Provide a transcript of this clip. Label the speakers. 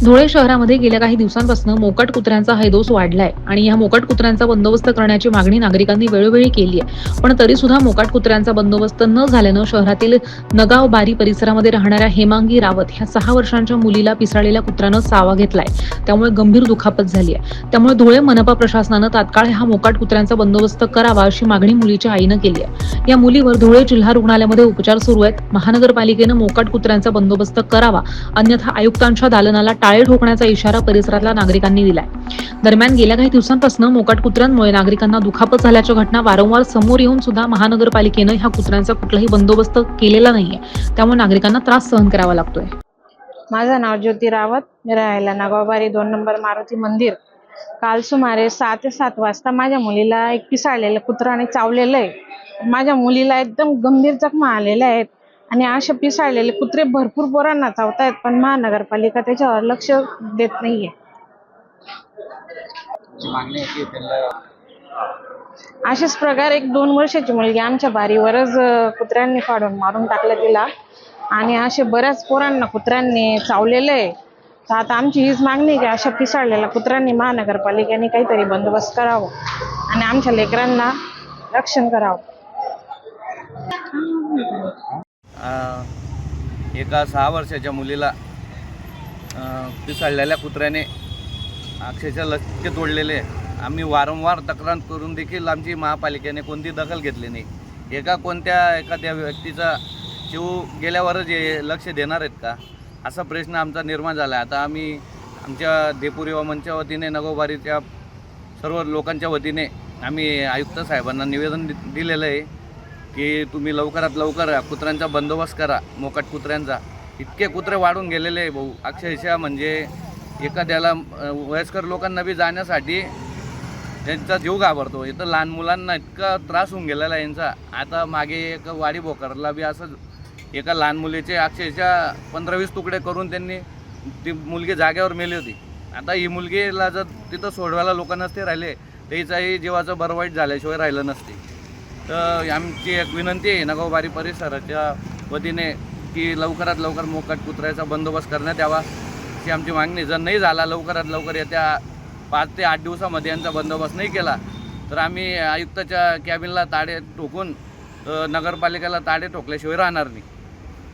Speaker 1: धुळे शहरामध्ये गेल्या काही दिवसांपासून मोकाट कुत्र्यांचा हैदोस वाढलाय आणि या मोकाट कुत्र्यांचा बंदोबस्त करण्याची मागणी नागरिकांनी वेळोवेळी केली आहे. पण तरी सुद्धा मोकाट कुत्र्यांचा बंदोबस्त न झाल्यानं शहरातील नगाव बारी परिसरामध्ये राहणाऱ्या हेमांगी रावत ह्या 6 वर्षांच्या मुलीला पिसाळलेल्या कुत्र्यानं चावा घेतलाय. त्यामुळे गंभीर दुखापत झाली आहे. त्यामुळे धुळे मनपा प्रशासनानं तात्काळ हा मोकाट कुत्र्यांचा बंदोबस्त करावा अशी मागणी मुलीच्या आईनं केली आहे. या मुलीवर धुळे जिल्हा रुग्णालयामध्ये उपचार सुरू आहेत. महानगरपालिकेनं मोकाट कुत्र्यांचा बंदोबस्त करावा, अन्यथा आयुक्तांच्या दालनाला टाळे ठोकण्याचा इशारा परिसरातल्या नागरिकांनी दिलाय. दरम्यान गेल्या काही दिवसांपासून मोकाट कुत्र्यांमुळे नागरिकांना दुखापत झाल्याच्या घटना वारंवार समोर येऊन सुद्धा महानगरपालिकेनं ह्या कुत्र्यांचा कुठलाही बंदोबस्त केलेला नाहीये. त्यामुळे नागरिकांना त्रास सहन करावा लागतोय.
Speaker 2: माझं नाव ज्योती रावत, मी राहायला नगावबारी 2 नंबर मारुती मंदिर. काल सुमारे 6 ते 7 वाजता माझ्या मुलीला एक पिसाळलेलं कुत्र्याने चावलेलं आहे. माझ्या मुलीला एकदम गंभीर जखमा आलेल्या आहेत आणि असे पिसाळलेले कुत्रे भरपूर पोरांना चावतायत, पण महानगरपालिका त्याच्यावर लक्ष देत नाहीये. अशाच प्रकारे एक 2 वर्षाची मुलगी आमच्या बारीवरच कुत्र्यांनी फाडून मारून टाकलं तिला आणि असे बऱ्याच पोरांना कुत्र्यांनी चावलेलं आहे. तर आता आमची हीच मागणी आहे की अशा पिसाळलेल्या कुत्र्यांनी महानगरपालिकेने काहीतरी बंदोबस्त करावं आणि आमच्या लेकरांना रक्षण करावं.
Speaker 3: एका 6 वर्षाच्या मुलीला पिसाळलेल्या कुत्र्याने अक्षरशः लक्ष तोडलेले. आम्ही वारंवार तक्रार करून देखील आमची महापालिकेने कोणती दखल घेतली नाही. एखाद्या व्यक्तीचा जीव गेल्यावरच लक्ष देणार आहेत का, असा प्रश्न आमचा निर्माण झाला. आता आम्ही आमच्या देपूर युवा मंचच्या वतीने नगोबारीच्या सर्व लोकांच्या वतीने आम्ही आयुक्त साहेबांना निवेदन दिलेलं आहे की तुम्ही लवकरात लवकर कुत्र्यांचा बंदोबस्त करा, मोकाट कुत्र्यांचा. इतके कुत्रे वाढून गेलेले आहे भाऊ, अक्षरशः म्हणजे एखाद्याला वयस्कर लोकांना बी जाण्यासाठी त्यांचा जीव घाबरतो. इथं लहान मुलांना इतका त्रास होऊन गेलेला आहे यांचा. आता मागे एक वाडी भोकरला बी असं एका लहान मुलीचे अक्षरशः 15-20 तुकडे करून त्यांनी ती मुलगी जागेवर मेली होती. आता ही मुलगीला जर तिथं सोडवायला लोक नसते राहिले, त्याचाही जीवाचं बरं वाईट झाल्याशिवाय राहिलं नसते. तर आमची एक विनंती आहे नगावबारी परिसराच्या वतीने की लवकरात लवकर मोकाट कुत्र्याचा बंदोबस्त करण्यात यावा अशी आमची मागणी. जर नाही झाला लवकरात लवकर येत्या 5 ते 8 दिवसामध्ये यांचा बंदोबस्त नाही केला तर आम्ही आयुक्ताच्या कॅबिनला ताडे ठोकून नगरपालिकेला ताडे ठोकल्याशिवाय राहणार नाही.